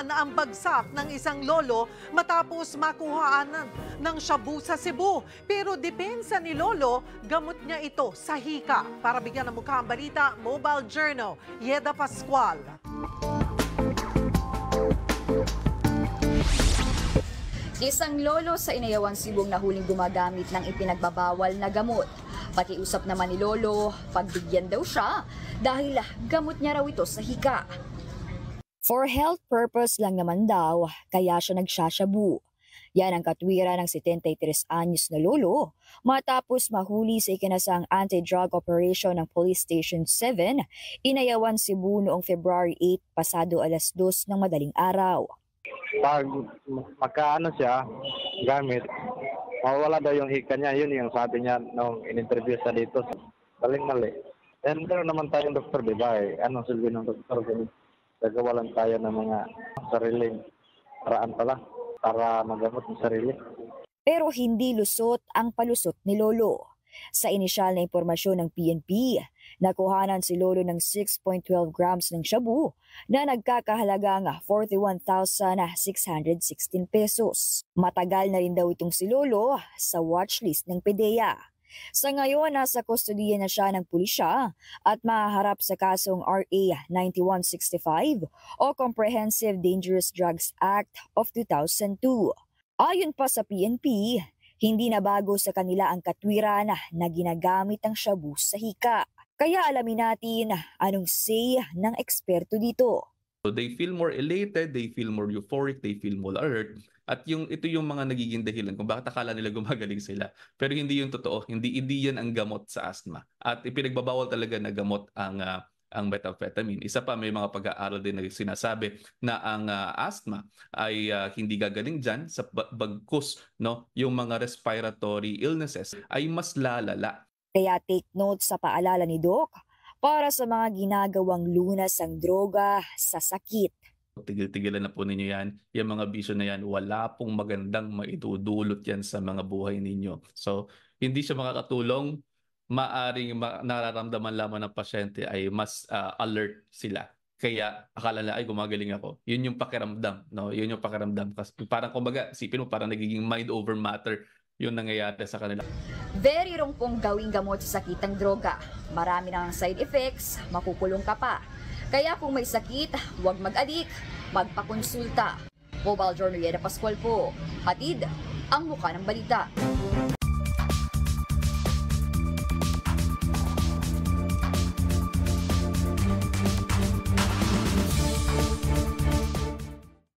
naman ang bagsak ng isang lolo matapos makuhaan ng shabu sa Cebu. Pero depensa ni lolo, gamot niya ito sa hika. Para bigyan ng mukha ang balita, Mobile Journal, Yeda Pascual. Isang lolo sa Inayawang Cebong nahuling gumagamit ng ipinagbabawal na gamot. Pakiusap naman ni lolo, pagbigyan daw siya dahil gamot niya raw ito sa hika. For health purpose lang naman daw, kaya siya nagsashabu. Yan ang katwiran ng 73 anyos na lolo matapos mahuli sa ikinasang anti-drug operation ng Police Station 7, Inayawan, Cebu noong February 8 pasado alas 2 ng madaling araw. Pag magkaano siya, gamit, mawala daw yung hika niya. Yun yung sabi niya nung in-interview sa dito. Mali. And meron naman tayong doktor, di ba? Anong silbi ng doktor? Gagawa lang tayo ng mga sariling paraan pala para magamot ng sarili. Pero hindi lusot ang palusot ni lolo. Sa inisyal na impormasyon ng PNP, nakuhanan si lolo ng 6.12 grams ng shabu na nagkakahalagang 41,616 pesos. Matagal na rin daw itong si lolo sa watchlist ng PDEA. Sa ngayon, nasa kustodiya na siya ng pulisya at mahaharap sa kasong RA 9165 o Comprehensive Dangerous Drugs Act of 2002. Ayon pa sa PNP, hindi na bago sa kanila ang katwiran na ginagamit ang shabu sa hika. Kaya alamin natin anong say ng eksperto dito. So they feel more elated, they feel more euphoric, they feel more alert. At ito yung mga nagiging dahilan kung bakit akala nila gumagaling sila. Pero hindi yung totoo, hindi yan ang gamot sa asthma. At ipinagbabawal talaga na gamot ang methamphetamine. Isa pa, may mga pag-aaral din na sinasabi na ang asthma ay hindi gagaling dyan sa bagkus, no? Yung mga respiratory illnesses ay mas lalala. Kaya take note sa paalala ni Doc para sa mga ginagawang lunas ang droga sa sakit. Tigil-tigilan na po ninyo yan. Yung mga bisyo na yan, wala pong magandang maidudulot yan sa mga buhay ninyo. So, hindi siya makakatulong. Maaring nararamdaman lamang ng pasyente ay mas alert sila. Kaya akala na ay gumagaling ako. Yun yung pakiramdam, no? Yun yung pakiramdam. Kasi parang kumbaga, isipin mo parang nagiging mind over matter yung nangyayari sa kanila. Very wrong pong gawing gamot sa sakitang droga. Marami nang side effects, makukulong ka pa. Kaya kung may sakit, huwag mag-adik, magpakonsulta. Mobile Journal Yeda Pascual po. Hatid ang mukha ng balita.